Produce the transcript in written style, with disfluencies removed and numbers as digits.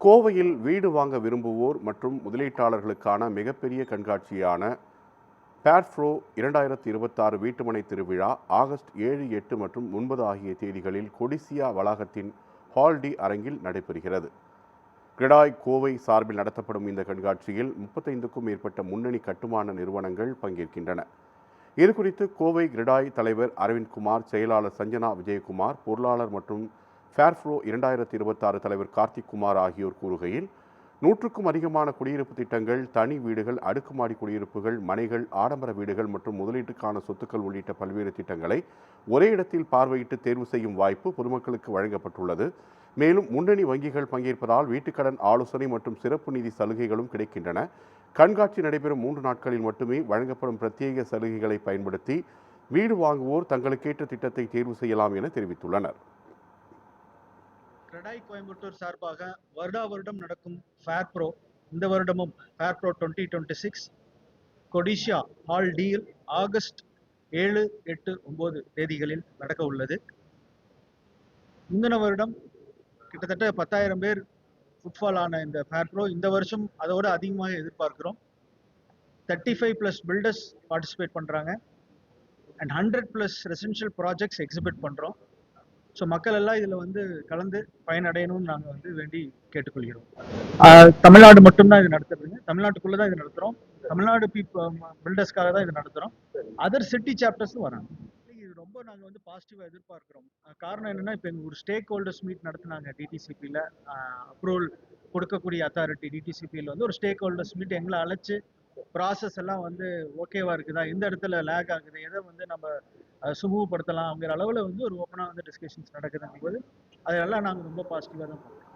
கோவையில் வீடு வாங்க விரும்புவோர் மற்றும் முதலீட்டாளர்களுக்கான மிகப்பெரிய கண்காட்சியான பேர்ஃப்ரோ 2026 வீட்டுமனை திருவிழா ஆகஸ்ட் 7, 8 மற்றும் 9 ஆகிய தேதிகளில் கொடிசியா வளாகத்தின் ஹால்டி அரங்கில் நடைபெறுகிறது. கிரடாய் கோவை சார்பில் நடத்தப்படும் இந்த கண்காட்சியில் 35க்கும் மேற்பட்ட முன்னணி கட்டுமான நிறுவனங்கள் பங்கேற்கின்றன. இதுகுறித்து கோவை கிரடாய் தலைவர் அரவிந்த்குமார், செயலாளர் சஞ்சனா விஜயகுமார், பொருளாளர் மற்றும் பேர்ஃப்ரோ 2026 தலைவர் கார்த்திக் குமார் ஆகியோர் கூறுகையில், 100க்கும் அதிகமான குடியிருப்பு திட்டங்கள், தனி வீடுகள், அடுக்குமாடி குடியிருப்புகள், மனைகள், ஆடம்பர வீடுகள் மற்றும் முதலீட்டுக்கான சொத்துக்கள் உள்ளிட்ட பல்வேறு திட்டங்களை ஒரே இடத்தில் பார்வையிட்டு தேர்வு செய்யும் வாய்ப்பு பொதுமக்களுக்கு வழங்கப்பட்டுள்ளது. மேலும் முன்னணி வங்கிகள் பங்கேற்பதால் வீட்டுக்கடன் ஆலோசனை மற்றும் சிறப்பு நிதி சலுகைகளும் கிடைக்கின்றன. கண்காட்சி நடைபெறும் 3 நாட்களில் மட்டுமே வழங்கப்படும் பிரத்யேக சலுகைகளை பயன்படுத்தி வீடு வாங்குவோர் தங்களுக்கேற்ற திட்டத்தை தேர்வு செய்யலாம் என தெரிவித்துள்ளனர். கிரடாய் கோயம்புத்தூர் சார்பாக வருடம் நடக்கும் பேர்ஃப்ரோ, இந்த வருடமும் பேர்ஃப்ரோ 2026 கொடிசியா ஹால் டியில் ஆகஸ்ட் 7, 8, 9 தேதிகளில் நடக்க உள்ளது. முந்தின வருடம் கிட்டத்தட்ட 10,000 பேர் ஃபுட்ஃபால் ஆன இந்த பேர்ஃப்ரோ இந்த வருஷம் அதோட அதிகமாக எதிர்பார்க்கிறோம். 35+ பில்டர்ஸ் பார்ட்டிசிபேட் பண்ணுறாங்க அண்ட் 100+ ரெசிடென்ஷியல் ப்ராஜெக்ட்ஸ் எக்ஸிபிட் பண்ணுறோம். ஸோ மக்கள் எல்லாம் இதில் கலந்து பயனடையணும்னு நாங்கள் வேண்டி கேட்டுக்கொள்கிறோம். தமிழ்நாடு மட்டும்தான் இது நடத்துறதுங்க, தமிழ்நாட்டுக்குள்ளே தான் இது நடத்துகிறோம். தமிழ்நாடு பில்டர்ஸ்க்காக தான் இது நடத்துகிறோம். அதர் சிட்டி சாப்டர்ஸும் வராங்க. இது ரொம்ப நாங்கள் பாசிட்டிவாக எதிர்பார்க்குறோம். காரணம் என்னென்னா, இப்போ எங்கள் ஒரு ஸ்டேக் ஹோல்டர்ஸ் மீட் நடத்துனாங்க டிடிசிபியில். அப்ரூவல் கொடுக்கக்கூடிய அத்தாரிட்டி டிடிசிபியில் ஒரு ஸ்டேக் ஹோல்டர்ஸ் மீட் எங்களை அழைச்சி ப்ராசஸ் எல்லாம் ஓகேவா இருக்குதா, எந்த இடத்துல லேக் ஆகுது, எதை நம்ம சுமூகப்படுத்தலாம் அப்படிங்கிற அளவில் ஒரு ஓப்பனாக டிஸ்கஷன்ஸ் நடக்குதுங்கும் போது அதெல்லாம் நாங்கள் ரொம்ப பாசிட்டிவாக தான் பார்க்குறோம்.